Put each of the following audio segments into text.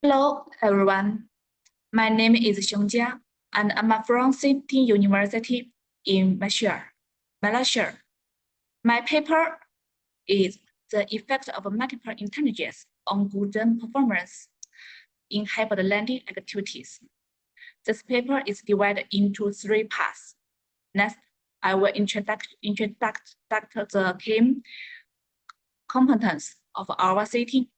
Hello, everyone. My name is Xiong Jia, and I'm from City University in Malaysia. My paper is the effect of multiple intelligence on Guzheng performance in hybrid landing activities. This paper is divided into 3 parts. Next, I will introduce the key competence of our city.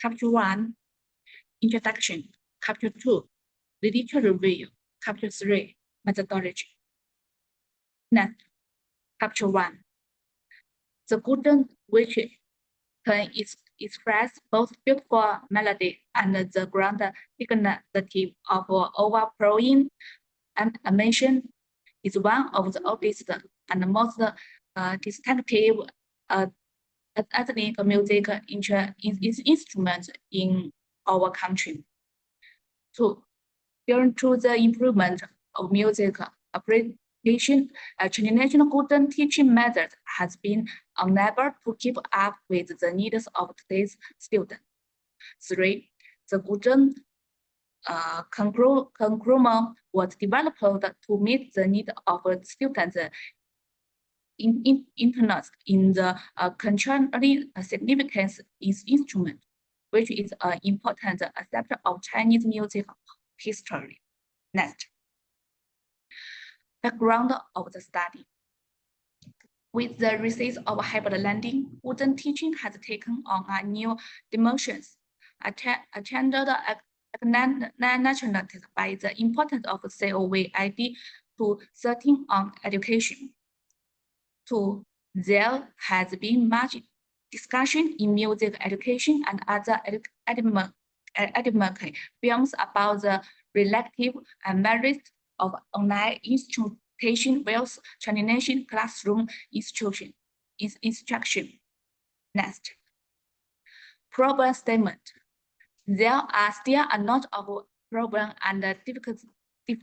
Chapter 1, Introduction. Chapter 2, Literature Review. Chapter 3, Methodology. Next, Chapter 1. The Guzheng which can express both beautiful melody and the grand dignity of overflowing animation is one of the oldest and most distinctive ethnic music instruments in our country. Due to the improvement of music appreciation, traditional Guzheng teaching method has been unable to keep up with the needs of today's students. 3. The Guzheng curriculum was developed to meet the need of students interested in the culturally significant instrument, which is an important aspect of Chinese music history. Next, background of the study. With the rise of hybrid landing, Guzheng teaching has taken on a new dimensions, attended nationalized by the importance of COVID to certain on education. 2. There has been much discussion in music education and other academic films about the relative merit of online instruction versus traditional classroom instruction. Next, problem statement. There are still a lot of problems and difficulties in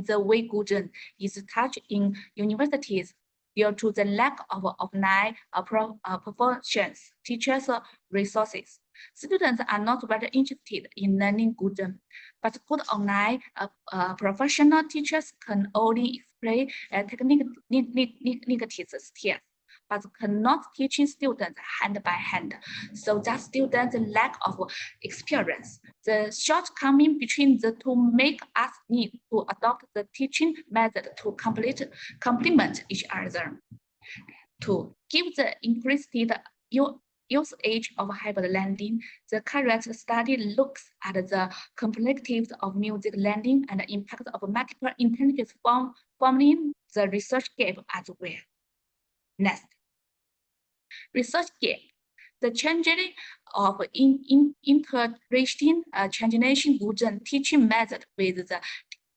the way Guzheng is taught in universities due to the lack of online professions, teachers' resources. Students are not very interested in learning Guzheng, but good online professional teachers can only explain technical skills, but cannot teach students hand by hand, so that students lack of experience. The shortcoming between the two make us need to adopt the teaching method to complement each other. To give the increased usage of hybrid landing, the current study looks at the complexities of music landing and the impact of multiple intelligence forming the research gap as well. Next, research gap. The changing of integrating translation Guzheng teaching method with the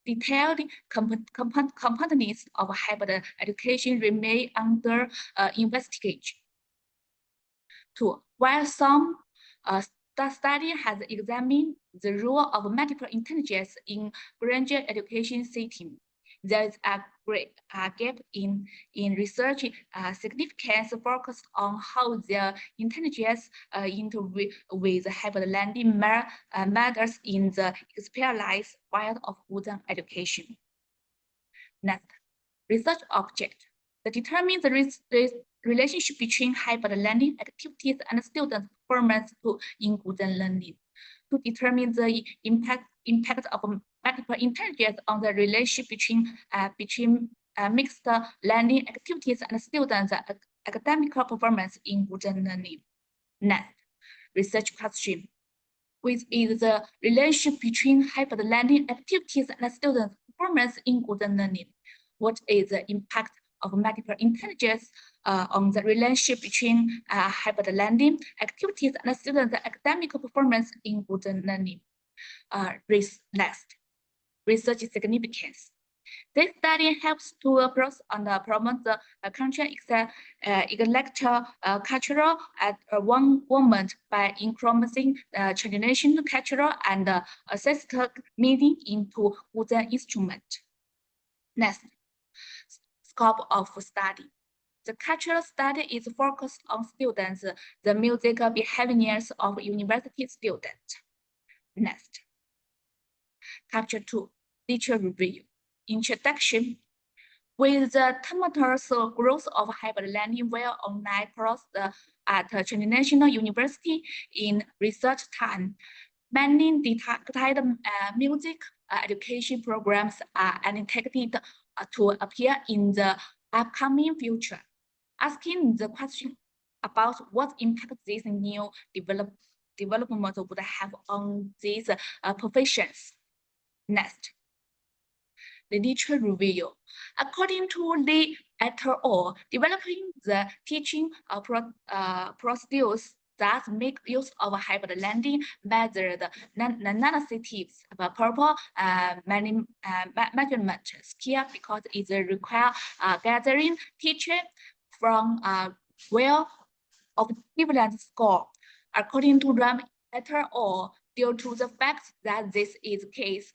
detailed components of hybrid education remain under investigation. 2. While some the study has examined the role of multiple intelligence in graduate education setting, there is a great gap in research significance focused on how the intelligence interweave with hybrid landing matters in the experience field of Guzheng education. Next, research object. To determine the relationship between hybrid learning activities and student performance in Guzheng learning. To determine the impact of multiple intelligence on the relationship between mixed learning activities and students' academic performance in Guzheng learning. Next, research question. Which is the relationship between hybrid learning activities and students' performance in Guzheng learning? What is the impact of multiple intelligence on the relationship between hybrid learning activities and students' academic performance in Guzheng learning? Next, research significance. This study helps to promote the country intellectual cultural at one moment by increasing traditional cultural and aesthetic meaning into Guzheng instrument. Next, scope of study. The cultural study is focused on students, the musical behaviors of university students. Next. Chapter 2, Teacher Review. Introduction. With the tumultuous growth of hybrid learning via online courses at International University in research time, many detailed music education programs are anticipated to appear in the upcoming future. Asking the question about what impact this new development would have on these professions. Next, the literature review. According to Lee et al., developing the teaching procedures that make use of hybrid learning measured non-sensitive purple measurement scale because it requires gathering teaching from well of different score. According to Ram et al., due to the fact that this is the case,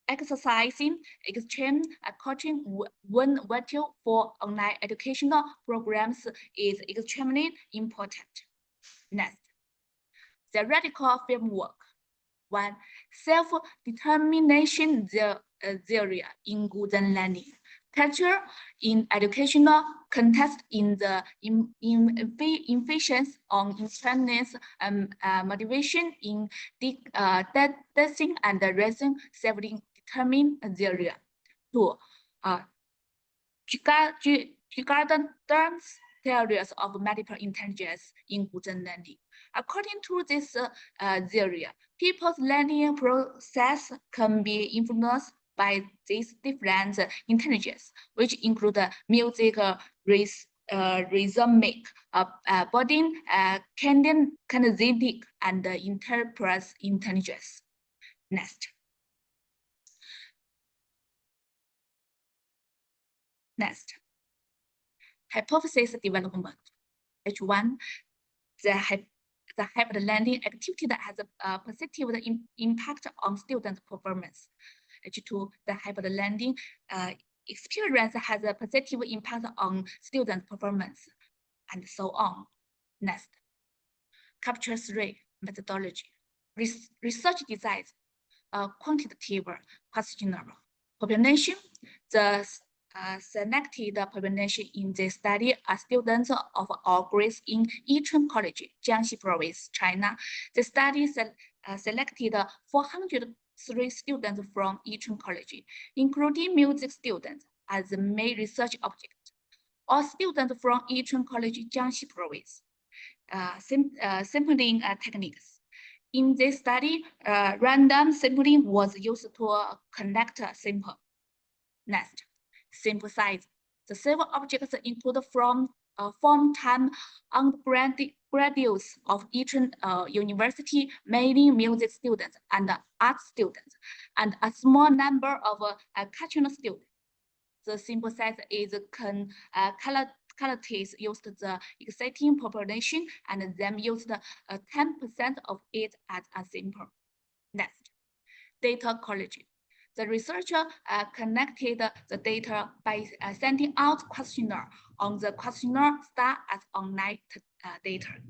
exercising extreme coaching when value for online educational programs is extremely important. Next, the radical framework. 1. Self-determination theory in Guzheng learning. Culture in educational context in the emphasis on interness motivation in testing and raising self-determined theory. 2. Regarding terms theories of multiple intelligence in Guzheng learning. According to this theory, people's learning process can be influenced by these different intelligence, which include music, rhythmic, body, kinetic, and interpersonal intelligence. Next. Hypothesis development. H1, the hybrid learning activity that has a positive impact on student performance. H2, the hybrid learning experience has a positive impact on student performance, and so on. Next. Chapter 3, methodology. Research design, quantitative questionnaire. Population, the selected population in the study are students of all grades in Yichun College, Jiangxi Province, China. The study selected 403 students from Yichun College, including music students as the main research object. All students from Yichun College, Jiangxi Province. Sampling techniques. In this study, random sampling was used to connect a sample. Next. Sample size. The sample objects include from time undergraduates of each university, mainly music students and art students, and a small number of cultural students. The sample size is qualities used the existing population and then used 10% of it as a sample. Next, data quality. The researcher connected the data by sending out questionnaire on the questionnaire star as online data.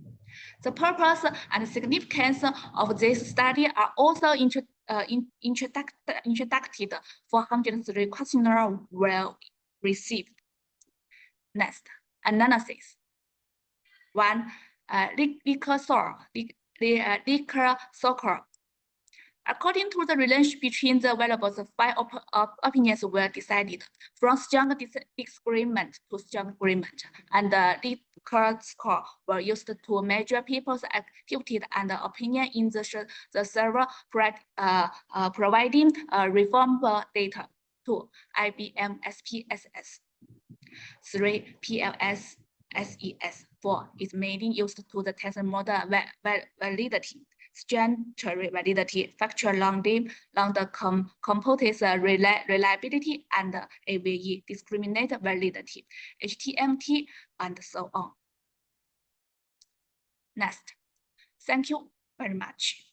The purpose and significance of this study are also introduced 403 questionnaires were received. Next, analysis. 1. Liquor circle. According to the relationship between the variables, 5 opinions were decided from strong disagreement to strong agreement, and the Likert score were used to measure people's activity and opinion in the server providing reform data. 2. IBM SPSS. 3. PLS SES. 4 is mainly used to the test model validity, statutory validity, factual longing, the components reliability, and AVE, discriminate validity, HTMT, and so on. Next. Thank you very much.